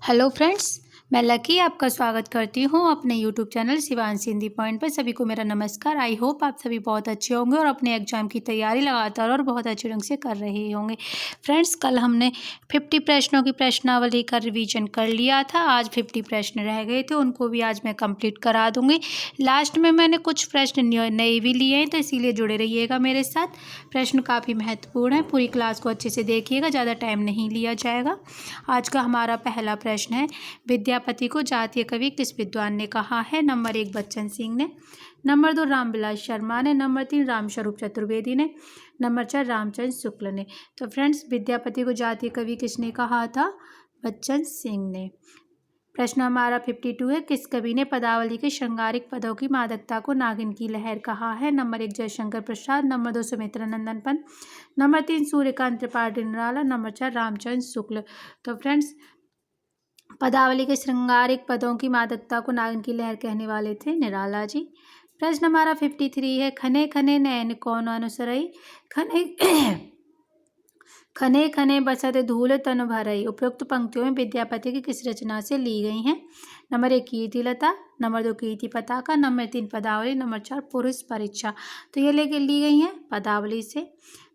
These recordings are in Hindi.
हेलो फ्रेंड्स, मैं लकी आपका स्वागत करती हूँ अपने YouTube channel Shivanshi Hindi point पर। सभी को मेरा नमस्कार। आई होप आप सभी बहुत अच्छे होंगे और अपने एग्जाम की तैयारी लगातार और बहुत अच्छे ढंग से कर रहे होंगे। फ्रेंड्स, कल हमने 50 प्रश्नों की प्रश्नावली का रिवीजन कर लिया था। आज 50 प्रश्न रह गए थे, उनको भी आज मैं कंप्लीट करा दूँगी। लास्ट में मैंने कुछ प्रश्न नए भी लिए हैं, तो इसीलिए जुड़े रहिएगा मेरे साथ। प्रश्न काफ़ी महत्वपूर्ण है, पूरी क्लास को अच्छे से देखिएगा, ज़्यादा टाइम नहीं लिया जाएगा। आज का हमारा पहला प्रश्न है, विद्यापति को जातीय कवि किस विद्वान ने कहा है? नंबर 1 बच्चन सिंह ने, नंबर 2 रामविलास शर्मा ने, नंबर 3 रामस्वरूप चतुर्वेदी ने, नंबर 4 रामचंद्र शुक्ल ने। तो फ्रेंड्स, विद्यापति को जातीय कवि किसने कहा था? बच्चन सिंह ने। प्रश्न हमारा 52 है, किस कवि ने पदावली के श्रृंगारिक पदों की मादकता को नागिन की लहर कहा है? नंबर 1 जयशंकर प्रसाद, नंबर 2 सुमित्रा नंदन पंत, नंबर 3 सूर्यकांत त्रिपाठी निराला, नंबर 4 रामचंद्र शुक्ल। तो फ्रेंड्स, पदावली के श्रृंगारिक पदों की मादकता को नागिन की लहर कहने वाले थे निराला जी। प्रश्न हमारा 53 है, खने खने नैन कौन अनुसरई, खने खने खने बसत धूल तन भरई। उपरोक्त पंक्तियों में विद्यापति की किस रचना से ली गई हैं? नंबर 1 कीर्तिलता, नंबर 2 कीर्ति पताका, नंबर 3 पदावली, नंबर 4 पुरुष परीक्षा। तो ये लेके ली गई हैं पदावली से।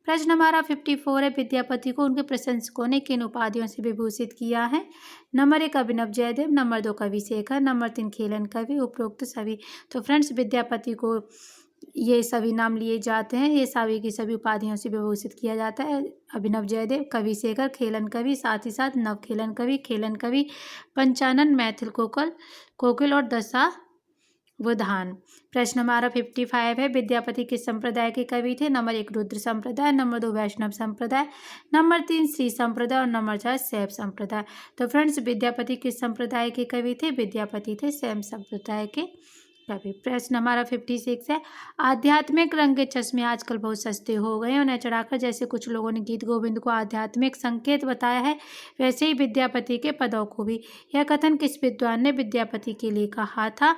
प्रश्न हमारा 54 है, विद्यापति को उनके प्रशंसकों ने किन उपाधियों से विभूषित किया है? नंबर 1 अभिनव जयदेव, नंबर 2 कवि शेखर, नंबर 3 खेलन कवि, उपरोक्त सभी। तो फ्रेंड्स, विद्यापति को ये सभी नाम लिए जाते हैं, ये सभी की सभी उपाधियों से विभूषित किया जाता है। अभिनव जयदेव, कवि शेखर, खेलन कवि, साथ ही साथ नव खेलन कवि, पंचानन, मैथिल कोकिल और दशावधान। प्रश्न हमारा 55 है, विद्यापति किस संप्रदाय के कवि थे? नंबर 1 रुद्र संप्रदाय, नंबर 2 वैष्णव संप्रदाय, नंबर 3 श्री संप्रदाय और नंबर 4 शैव संप्रदाय। तो फ्रेंड्स, विद्यापति किस संप्रदाय के कवि थे? विद्यापति थे शैव संप्रदाय के कवि। प्रश्न हमारा 56 है, आध्यात्मिक रंग के चश्मे आजकल बहुत सस्ते हो गए हैं। उन्हें चढ़ाकर जैसे कुछ लोगों ने गीत गोविंद को आध्यात्मिक संकेत बताया है, वैसे ही विद्यापति के पदों को भी। यह कथन किस विद्वान ने विद्यापति के लिए कहा था?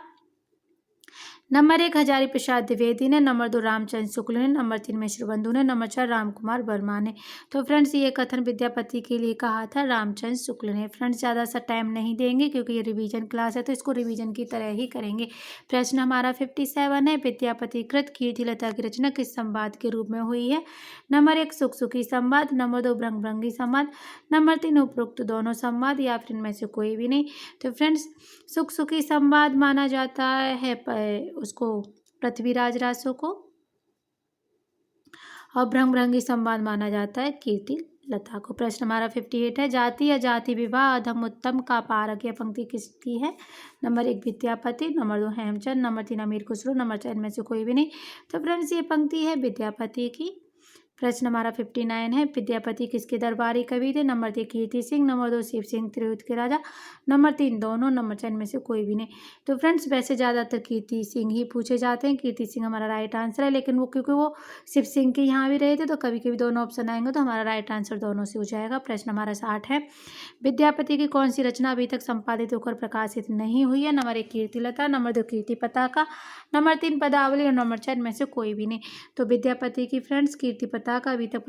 नंबर 1 हजारी प्रसाद द्विवेदी ने, नंबर 2 रामचंद्र शुक्ल ने, नंबर 3 मिश्रबंधु ने, नंबर 4 रामकुमार वर्मा ने। तो फ्रेंड्स, ये कथन विद्यापति के लिए कहा था रामचंद्र शुक्ल ने। फ्रेंड्स, ज़्यादा सा टाइम नहीं देंगे क्योंकि ये रिवीजन क्लास है, तो इसको रिवीजन की तरह ही करेंगे। प्रश्न हमारा 57 है, विद्यापति कृत कीर्तिलता की रचना किस संवाद के रूप में हुई है? नंबर 1 सुख सुखी संवाद, नंबर 2 भ्रंगी संवाद, नंबर 3 उपरोक्त दोनों संवाद, या फिर इनमें से कोई भी नहीं। तो फ्रेंड्स, सुख सुखी संवाद माना जाता है उसको पृथ्वीराज रासो को, और भ्रंगी संवाद माना जाता है कीर्ति लता को। प्रश्न हमारा 58 है, जाति या जाति विवाह अधम उत्तम का पारक, यह पंक्ति किसकी है? Number 1 Vidyapati, number 2 Hemchand, number 3 अमीर खुसरो, नंबर 4 इनमें से कोई भी नहीं। तो फ्रेंड्स, ये पंक्ति है विद्यापति की। प्रश्न हमारा 59 है, विद्यापति किसके दरबारी कवि थे? नंबर 1 कीर्ति सिंह, नंबर 2 शिव सिंह त्रियुत के राजा, नंबर 3 दोनों, नंबर 4 में से कोई भी नहीं। तो फ्रेंड्स, वैसे ज़्यादातर कीर्ति सिंह ही पूछे जाते हैं। कीर्ति सिंह हमारा राइट आंसर है, लेकिन वो क्योंकि वो शिव सिंह के यहाँ भी रहे थे, तो कभी कभी दोनों ऑप्शन आएंगे, तो हमारा राइट आंसर दोनों से हो जाएगा। प्रश्न हमारा 60 है, विद्यापति की कौन सी रचना अभी तक संपादित होकर प्रकाशित नहीं हुई है? नंबर 1 कीर्तिलता, नंबर 2 कीर्ति पताका, नंबर 3 पदावली और नंबर 4 में से कोई भी नहीं। तो विद्यापति की फ्रेंड्स कीर्ति पताका अभी तक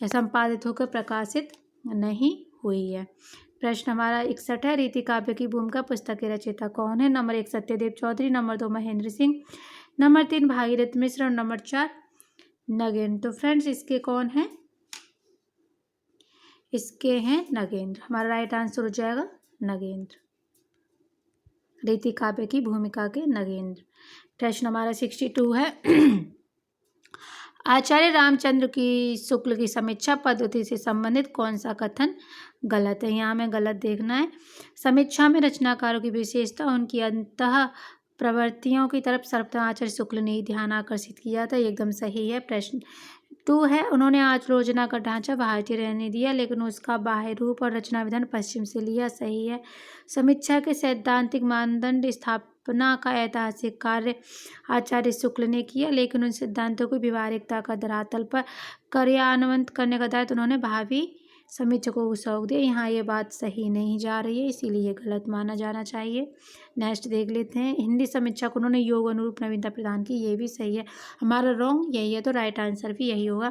संपादित होकर प्रकाशित नहीं हुई है। प्रश्न हमारा 61 है, रीति काव्य की भूमिका पुस्तक के रचयिता कौन है? Number 1 Satyadev Chaudhary, number 2 Mahendra Singh, number 3 Bhagirath Mishra और नंबर 4 नगेंद्र। तो फ्रेंड्स, इसके कौन है? इसके हैं नगेंद्र। हमारा राइट आंसर हो जाएगा नगेंद्र, रीति काव्य की भूमिका के नगेंद्र। प्रश्न हमारा 62 है, आचार्य रामचंद्र की शुक्ल की समीक्षा पद्धति से संबंधित कौन सा कथन गलत है? यहाँ हमें गलत देखना है। समीक्षा में रचनाकारों की विशेषता उनकी अंतः प्रवृत्तियों की तरफ सर्वप्रथम आचार्य शुक्ल ने ध्यान आकर्षित किया था, एकदम सही है। प्रश्न 2 है, उन्होंने आलोचना का ढांचा भारतीय रहने दिया, लेकिन उसका बाह्य रूप और रचना विधान पश्चिम से लिया, सही है। समीक्षा के सैद्धांतिक मानदंड स्थापना का ऐतिहासिक कार्य आचार्य शुक्ल ने किया, लेकिन उन सिद्धांतों की व्यवहारिकता का धरातल पर कार्यान्वयन करने का दायित्व उन्होंने भावी समीक्षकों को सौंप दिया। यहाँ ये बात सही नहीं जा रही है, इसीलिए ये गलत माना जाना चाहिए। नेक्स्ट देख लेते हैं, हिंदी समीक्षा को उन्होंने योग अनुरूप नवीनता प्रदान की, ये भी सही है। हमारा रॉन्ग यही है, तो राइट आंसर भी यही होगा।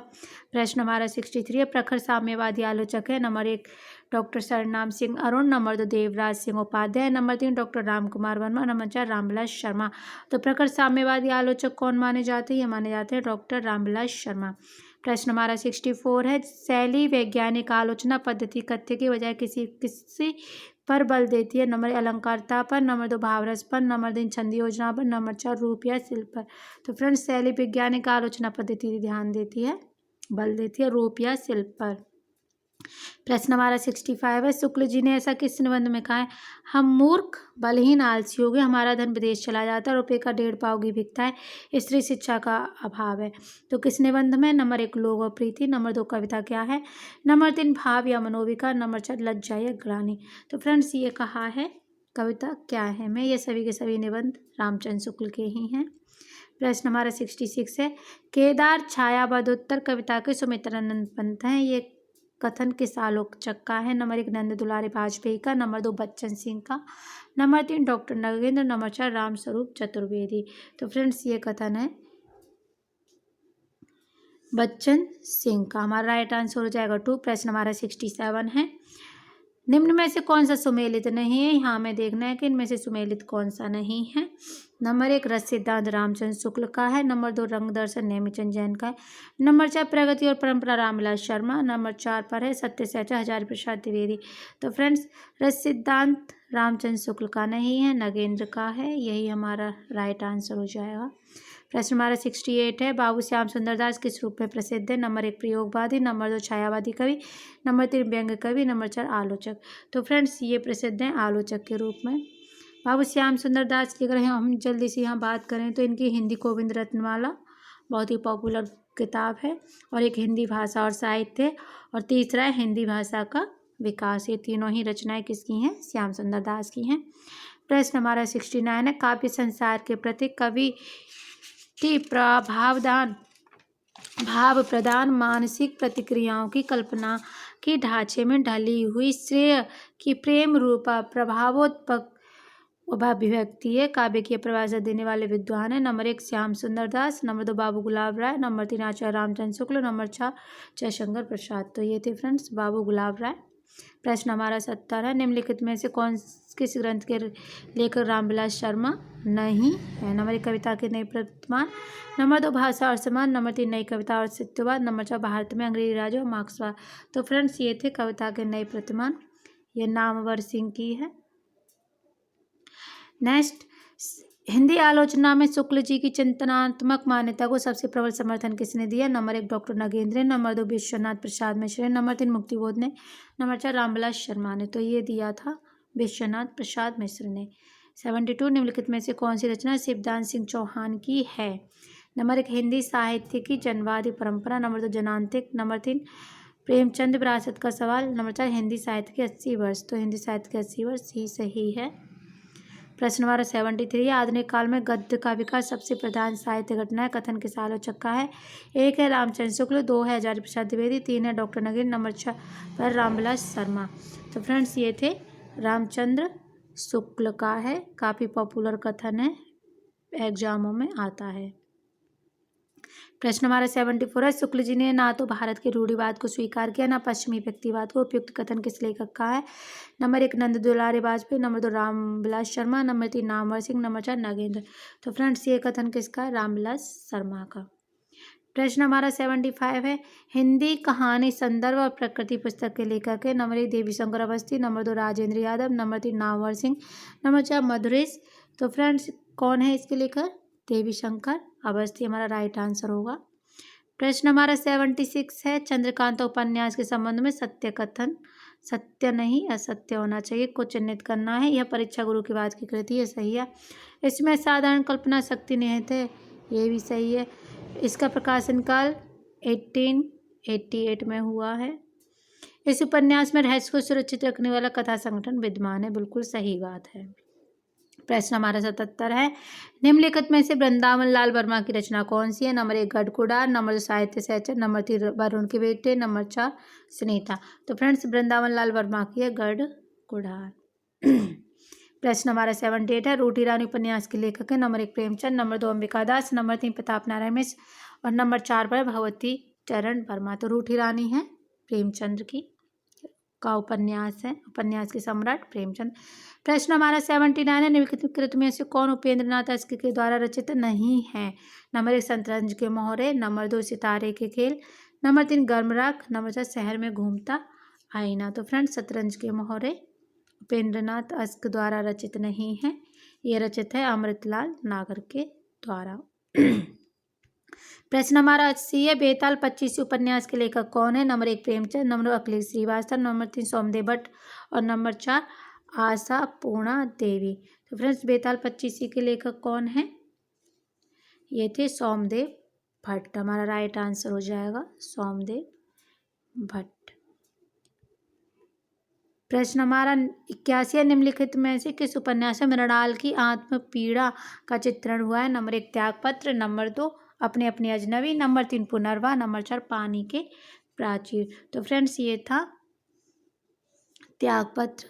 प्रश्न हमारा 63 है, प्रखर साम्यवादी आलोचक है। Number 1 doctor Sarnam Singh Arun, number 2 Devraj Singh Upadhyay, number 3 doctor Ram Kumar Verma, number 4 Ramvilas Sharma. तो प्रखर साम्यवादी आलोचक कौन माने जाते हैं? ये माने जाते हैं डॉक्टर रामविलास शर्मा। प्रश्न हमारा 64 है, शैली वैज्ञानिक आलोचना पद्धति कथ्य के बजाय किसी पर बल देती है? नंबर 1 अलंकारिता पर, नंबर 2 भावरस पर, नंबर 3 छंद योजना पर, नंबर 4 रूप या शिल्प पर। तो फ्रेंड्स शैली वैज्ञानिक आलोचना पद्धति ध्यान देती है, बल देती है रूप या शिल्प पर। प्रश्न हमारा 65 है, शुक्ल जी ने ऐसा किस निबंध में कहा है? हम मूर्ख बलहीन आलसी हो गए, हमारा धन विदेश चला जाता है, रुपये का 1.5 पाव बिकता है, स्त्री शिक्षा का अभाव है। तो किस निबंध में? नंबर 1 लोग और प्रीति, नंबर 2 कविता क्या है, नंबर 3 भाव या मनोविकार, नंबर 4 लज्जा या ग्लानि। तो फ्रेंड्स ये कहा है कविता क्या है में, ये सभी के सभी निबंध रामचंद्र शुक्ल के ही हैं। प्रश्न हमारा 66 है, केदार छायाबद्धोत्तर कविता के सुमित्रानंद पंत हैं, ये कथन किस आलोचक का है? नंबर 1 नंद दुलारी वाजपेयी का, नंबर 2 बच्चन सिंह का, number 3 doctor Nagendra, number 4 Ramswaroop Chaturvedi. तो फ्रेंड्स ये कथन है बच्चन सिंह का। हमारा राइट आंसर हो जाएगा 2। प्रश्न हमारा 67 है, निम्न में से कौन सा सुमेलित नहीं है? यहाँ हमें देखना है कि इनमें से सुमेलित कौन सा नहीं है। नंबर 1 रस सिद्धांत रामचंद्र शुक्ल का है, नंबर 2 रंग दर्शन नेमिचंद जैन का है, नंबर 4 प्रगति और परंपरा रामविलास शर्मा, नंबर 4 पर है सत्य सहचा हजारी प्रसाद द्विवेदी। तो फ्रेंड्स रस सिद्धांत रामचंद्र शुक्ल का नहीं है, नगेंद्र का है, यही हमारा राइट आंसर हो जाएगा। प्रश्न हमारा 68 है, बाबू श्याम सुंदर दास किस रूप में प्रसिद्ध है? नंबर 1 प्रयोगवादी, नंबर 2 छायावादी कवि, नंबर 3 व्यंग्य कवि, नंबर 4 आलोचक। तो फ्रेंड्स ये प्रसिद्ध हैं आलोचक के रूप में। बाबू श्याम सुंदर दास की अगर हम जल्दी से यहाँ बात करें तो इनकी हिंदी गोविंद रत्नमाला बहुत ही पॉपुलर किताब है, और एक हिंदी भाषा और साहित्य, और तीसरा है हिंदी भाषा का विकास। ये तीनों ही रचनाएं किसकी हैं? श्याम सुंदर दास की हैं। प्रश्न हमारा 69 है, काव्य संसार के प्रति कवि की भाव प्रदान मानसिक प्रतिक्रियाओं की कल्पना के ढांचे में ढली हुई श्रेय की प्रेम रूपा प्रभावोत्पक अभिव्यक्ति है। काव्य की परिभाषा देने वाले विद्वान है। नंबर 1 श्याम सुंदर दास, नंबर 2 बाबू गुलाब राय, नंबर 3 आचार्य रामचंद्र शुक्ल, नंबर 4 जयशंकर प्रसाद। तो ये थे फ्रेंड्स बाबू गुलाब राय। प्रश्न हमारा 70 है, निम्नलिखित में से किस ग्रंथ के लेखक रामविलास शर्मा नहीं है? नंबर 1 कविता के नए प्रतिमान, नंबर 2 भाषा और समान, नंबर 3 नई कविता और सत्यवाद, नंबर 4 भारत में अंग्रेजी राज और मार्क्सवाद। तो फ्रेंड्स ये थे कविता के नए प्रतिमान, ये नामवर सिंह की है। नेक्स्ट, हिंदी आलोचना में शुक्ल जी की चिंतनात्मक मान्यता को सबसे प्रबल समर्थन किसने दिया? Number 1 doctor Nagendra, number 2 Vishwanath Prasad Mishra, number 3 Muktibodh ने, नंबर 4 रामविलास शर्मा ने। तो ये दिया था विश्वनाथ प्रसाद मिश्र ने। 72 निम्नलिखित में से कौन सी रचना शिवदान सिंह चौहान की है? नंबर 1 हिंदी साहित्य की जनवादी परंपरा, नंबर 2 जनांतिक, नंबर 3 प्रेमचंद विरासत का सवाल, नंबर 4 हिंदी साहित्य के 80 वर्ष। तो हिंदी साहित्य के 80 वर्ष ही सही है। प्रश्न हमारा 73, आधुनिक काल में गद्य का विकास सबसे प्रधान साहित्य घटना है, कथन किस आलोचक का है? 1 है रामचंद्र शुक्ल, 2 है हजारी प्रसाद द्विवेदी, 3 है डॉक्टर नगेंद्र, नंबर 6 पर रामविलास शर्मा। तो फ्रेंड्स ये थे रामचंद्र शुक्ल का है, काफ़ी पॉपुलर कथन है, एग्जामों में आता है। प्रश्न हमारा 74 है, शुक्ल जी ने ना तो भारत के रूढ़िवाद को स्वीकार किया ना पश्चिमी व्यक्तिवाद को, उपयुक्त कथन किस लेखक का है? Number 1 Nand Dulari Vajpeyi, number 2 Ramvilas Sharma, number 3 Namvar Singh, number 4 Nagendra. तो फ्रेंड्स ये कथन किसका है? रामविलास शर्मा का। प्रश्न हमारा 75 है, हिंदी कहानी संदर्भ और प्रकृति पुस्तक के लेखक है। Number 1 Devishankar Awasthi, number 2 Rajendra Yadav, number 3 Namvar Singh, number 4 Madhuresh. तो फ्रेंड्स कौन है इसके लेखक? देवीशंकर अवस्थी हमारा राइट आंसर होगा। प्रश्न हमारा 76 है, चंद्रकांता उपन्यास के संबंध में सत्य कथन, सत्य नहीं असत्य होना चाहिए, को चिन्हित करना है। यह परीक्षा गुरु की बात की कृति है, सही है। इसमें साधारण कल्पना शक्ति निहित है, ये भी सही है। इसका प्रकाशन काल 1888 में हुआ है। इस उपन्यास में रहस्य को सुरक्षित रखने वाला कथा संगठन विद्यमान है, बिल्कुल सही बात है। प्रश्न हमारा 77 है, निम्नलिखित में से वृंदावन लाल वर्मा की रचना कौन सी है? नंबर 1 गढ़कुड़ार, नंबर 2 साहित्य सहचर, नंबर 3 वरुण के बेटे, नंबर 4 सुनीता। तो फ्रेंड्स वृंदावन लाल वर्मा की है गढ़कुड़ार। प्रश्न हमारा 78 है, रूठी रानी उपन्यास के लेखक है। नंबर 1 प्रेमचंद, नंबर 2 अंबिका दास, नंबर 3 प्रताप नारायण मिश्र, और नंबर 4 पर भगवती चरण वर्मा। तो रूठी रानी है प्रेमचंद की का उपन्यास है। उपन्यास के सम्राट प्रेमचंद। प्रश्न हमारा 79 है, निम्नलिखित में से कौन उपेंद्र नाथ अस्क के द्वारा रचित नहीं है? नंबर 1 शतरंज के मोहरे, नंबर 2 सितारे के खेल, नंबर 3 गर्मराख, नंबर 4 शहर में घूमता आईना। तो फ्रेंड्स शतरंज के मोहरे उपेंद्र नाथ अस्क द्वारा रचित नहीं है, ये रचित है अमृतलाल नागर के द्वारा। प्रश्न हमारा 80 है, बेताल 25 उपन्यास के लेखक कौन है? Number 1 Premchand, number 2 Akhilesh Srivastava, number 3 Somdev Bhatt और नंबर 4 आशा पूर्णा देवी। तो फ्रेंड्स बेताल 25 के लेखक कौन है? ये थे सोमदेव भट्ट। हमारा राइट आंसर हो जाएगा सोमदेव भट्ट। प्रश्न हमारा 81 है, निम्नलिखित में से किस उपन्यास में मृणाल की आत्म पीड़ा का चित्रण हुआ है? नंबर 1 त्यागपत्र, नंबर 2 अपने अपने अजनबी, नंबर 3 पुनर्वा, नंबर 4 पानी के प्राचीर। तो फ्रेंड्स ये था त्यागपत्र,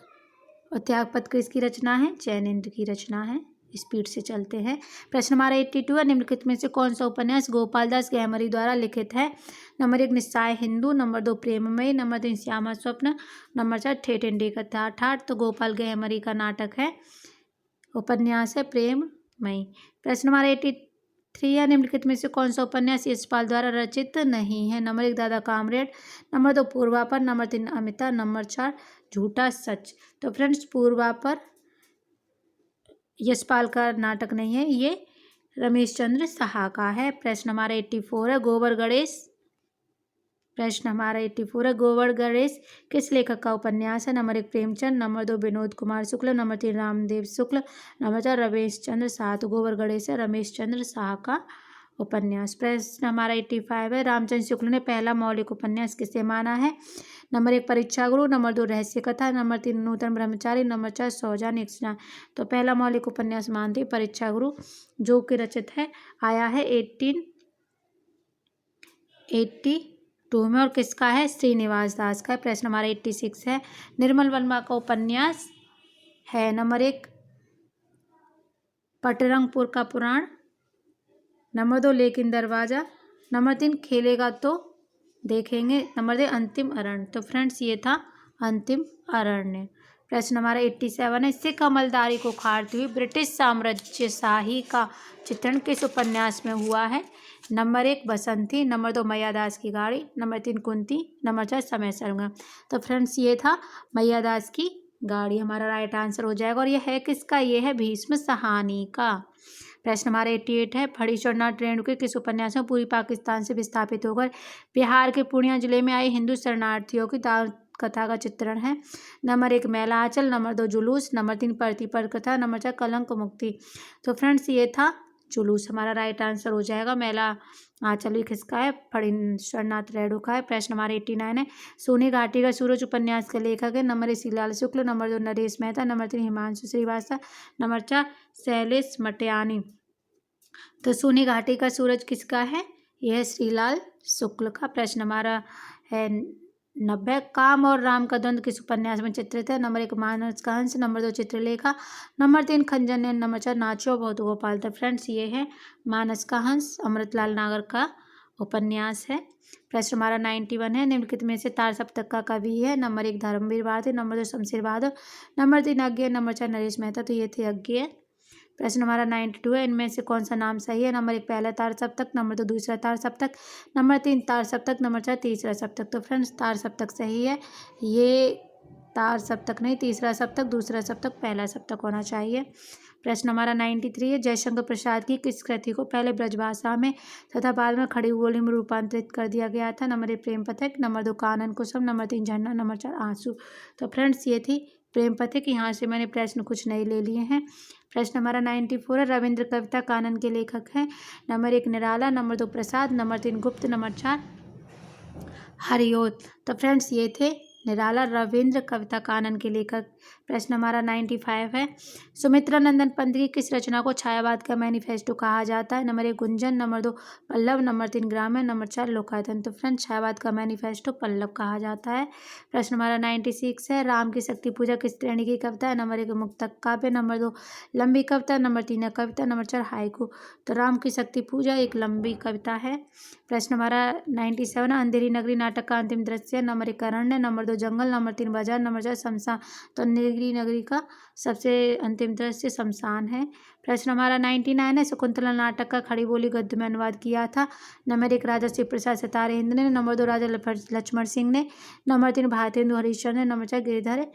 और त्यागपत्र किसकी रचना है? जैनेन्द्र की रचना है। स्पीड से चलते हैं। प्रश्न हमारा 82 है, निम्नलिखित में से कौन सा उपन्यास गोपाल दास गहमरी द्वारा लिखित है? Number 1 Nissahay Hindu, number 2 Premmayi, number 3 Shyama Swapna, number 4 ठेठ इंडी कथा ठाठ। तो गोपाल गहमरी का नाटक है, उपन्यास है प्रेममयी। प्रश्न हमारा 83 है, निम्नलिखित में से कौन सा उपन्यास यशपाल द्वारा रचित नहीं है? Number 1 Dada Comrade, number 2 Purvapar, number 3 Amita, number 4 Jhootha सच। तो फ्रेंड्स पूर्वापर यशपाल का नाटक नहीं है, ये रमेश चंद्र साहा का है। प्रश्न हमारा 84 है, गोबर गणेश। प्रश्न हमारा 84 है, गोबर गणेश किस लेखक का उपन्यास है? Number 1 Premchand, number 2 Vinod Kumar Shukla, number 3 Ramdev शुक्ल, नंबर 4 रमेश चंद्र साहा। तो गोबर गणेश है रमेश चंद्र साहा का उपन्यास। प्रश्न हमारा 85 है, रामचंद्र शुक्ल ने पहला मौलिक उपन्यास किसे माना है? नंबर 1 परीक्षा गुरु, नंबर 2 रहस्य कथा, नंबर 3 नूतन ब्रह्मचारी, नंबर 4 सौजान एक स्नान। तो पहला मौलिक उपन्यास मानते परीक्षा गुरु, जो कि रचित है आया है 1882 में, और किसका है? श्रीनिवास दास का। प्रश्न हमारा 86 है, निर्मल वर्मा का उपन्यास है। नंबर 1 पटरंगपुर का पुराण, नंबर 2 लेकिन दरवाजा, नंबर 3 खेलेगा तो देखेंगे, नंबर 3 अंतिम अरण्य। तो फ्रेंड्स ये था अंतिम अरण्य। प्रश्न हमारा 87 है, सिख अमलदारी को उखाड़ती हुई ब्रिटिश साम्राज्यशाही का चित्रण किस उपन्यास में हुआ है? नंबर 1 बसंती, नंबर 2 मैया दास की गाड़ी, नंबर 3 कुंती, नंबर 4 समय सरगम। तो फ्रेंड्स ये था मैया दास की गाड़ी, हमारा राइट आंसर हो जाएगा। और ये है किसका? ये है भीष्म साहनी का। प्रश्न हमारा 88 है, फणीश्वरनाथ रेणुके किस उपन्यास में पूर्वी पाकिस्तान से विस्थापित होकर बिहार के पूर्णिया जिले में आए हिंदू शरणार्थियों की कथा का चित्रण है? नंबर 1 मैला आंचल, नंबर 2 जुलूस, नंबर 3 प्रतिपर कथा, नंबर 4 कलंक मुक्ति। तो फ्रेंड्स ये था जुलूस, हमारा राइट आंसर हो जाएगा। मैला आंचल भी किसका है? फणीश्वरनाथ रेणुका है। प्रश्न हमारा 89 है, सोनी घाटी का सूरज उपन्यास के लेखक है? Number 1 Shrilal Shukla, number 2 Naresh Mehta, number 3 Himanshu Srivastava, number 4 Shailesh Matiyani. तो सोनी घाटी का सूरज किसका है? यह श्रीलाल शुक्ल का। प्रश्न हमारा है 90, काम और राम का द्वंद्व किस उपन्यास में चित्रित है? नंबर 1 मानस का हंस, नंबर 2 चित्रलेखा, नंबर 3 खंजन, नंबर 4 नाचो बहुत गोपाल। तो फ्रेंड्स ये है मानस का हंस, अमृतलाल नागर का उपन्यास है। प्रश्न हमारा 91 है, निम्नलिखित में से तार सप्तक का कवि है? नंबर 1 धर्मवीर भारती, नंबर 2 शमशेर बहादुर, नंबर 3 अज्ञेय, नंबर 4 नरेश मेहता। तो ये थे अज्ञेय। प्रश्न हमारा 92 है, इनमें से कौन सा नाम सही है? नंबर 1 पहला तार सप्तक, नंबर 2 दूसरा तार सप्तक, नंबर 3 तार सप्तक, नंबर 4 तीसरा सप्तक। तो फ्रेंड्स तार सप्तक सही है, ये तार सप्तक नहीं, तीसरा सप्तक, दूसरा सप्तक, पहला सप्तक होना चाहिए। प्रश्न हमारा 93 है, जयशंकर प्रसाद की किस कृति को पहले ब्रजभाषा में तथा बाद में खड़ी बोली में रूपांतरित कर दिया गया था? नंबर 1 प्रेम पथिक, नंबर 2 कानन कुसुम, नंबर 3 झरना, नंबर 4 आंसू। तो फ्रेंड्स ये थी प्रेम पथिक। यहाँ से मैंने प्रश्न कुछ नए ले लिए हैं। प्रश्न हमारा 94 है, रविंद्र कविता कानन के लेखक हैं? नंबर 1 निराला, नंबर 2 प्रसाद, नंबर 3 गुप्त, नंबर 4 हरिओत। तो फ्रेंड्स ये थे निराला रविंद्र कविता कानन के लेखक। प्रश्न हमारा 95 है, सुमित्रा नंदन पंत की किस रचना को छायावाद का मैनिफेस्टो कहा जाता है? Number 1 Gunjan, number 2 Pallav, number 3 ग्रामीण, नंबर 4 लोकायतन। तो फ्रेंड्स छायावाद का मैनिफेस्टो पल्लव कहा जाता है। प्रश्न हमारा 96 है, राम की शक्ति पूजा किस श्रेणी की कविता है? नंबर 1 मुक्तक काव्य, नंबर 2 लंबी कविता, नंबर 3 कविता, नंबर 4 हाइकू। तो राम की शक्ति पूजा एक लंबी कविता है। प्रश्न हमारा 97, अंधेरी नगरी नाटक का अंतिम दृश्य? नंबर 1 अरण्य, नंबर 2 जंगल, नंबर 3 बाजार, नंबर 4 शमशान। तो नीलगिरी नगरी का सबसे अंतिम दृश्य शमशान है। प्रश्न हमारा 99 है, शकुंतला नाटक का खड़ी बोली गद्य में अनुवाद किया था। नंबर 1 राजा शिव प्रसाद सितारे हिंद ने, नंबर 2 राजा लक्ष्मण सिंह ने, नंबर 3 भारतेंदु हरिश्चंद्र ने, नंबर 4 गिरिधर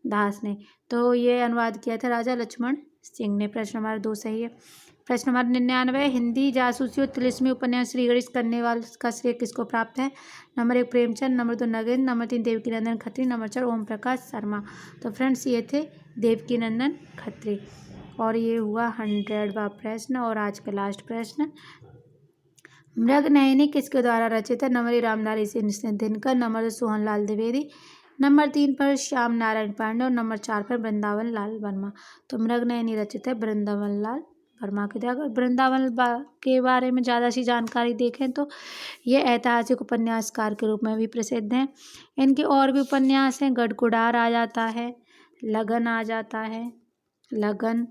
दास ने। तो ये अनुवाद किया था राजा लक्ष्मण सिंह ने। प्रश्न हमारा 2 सही है। प्रश्न हमारा 99, हिंदी जासूसी और तिलिस्मी उपन्यास श्री गणेश कन्नेवाल का श्रेय किसको प्राप्त है? Number 1 Premchand, number 2 Nagendra, number 3 Devkinandan Khatri, number 4 Om Prakash Sharma. तो फ्रेंड्स ये थे देवकीनंदन खत्री। और ये हुआ 100वां प्रश्न। और आज का लास्ट प्रश्न, मृगनयनी किसके द्वारा रचित है? Number 1 Ramdhari Singh Dinkar, number 2 Sohanlal Dwivedi, number 3 पर श्याम नारायण पांडे और नंबर 4 पर वृंदावन लाल वर्मा। तो मृगनयनी रचित है वृंदावन लाल वर्मा के द्वारा। अगर वृंदावन के बारे में ज़्यादा सी जानकारी देखें तो ये ऐतिहासिक उपन्यासकार के रूप में भी प्रसिद्ध हैं। इनके और भी उपन्यास हैं, गढ़कुडार आ जाता है, लगन आ जाता है, लगन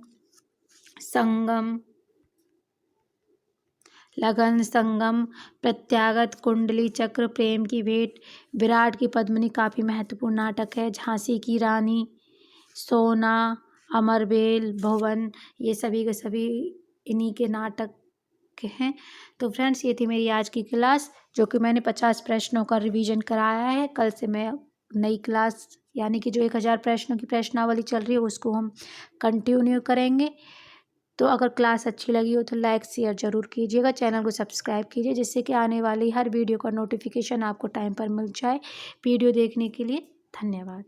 संगम, प्रत्यागत, कुंडली चक्र, प्रेम की भेंट, विराट की पद्मिनी काफ़ी महत्वपूर्ण नाटक है, झांसी की रानी, सोना, अमरबेल, भुवन, ये सभी के सभी इन्हीं के नाटक हैं। तो फ्रेंड्स ये थी मेरी आज की क्लास, जो कि मैंने 50 प्रश्नों का रिवीजन कराया है। कल से मैं नई क्लास यानी कि जो 1000 प्रश्नों की प्रश्नावली चल रही है उसको हम कंटिन्यू करेंगे। तो अगर क्लास अच्छी लगी हो तो लाइक शेयर ज़रूर कीजिएगा, चैनल को सब्सक्राइब कीजिए, जिससे कि आने वाली हर वीडियो का नोटिफिकेशन आपको टाइम पर मिल जाए। वीडियो देखने के लिए धन्यवाद।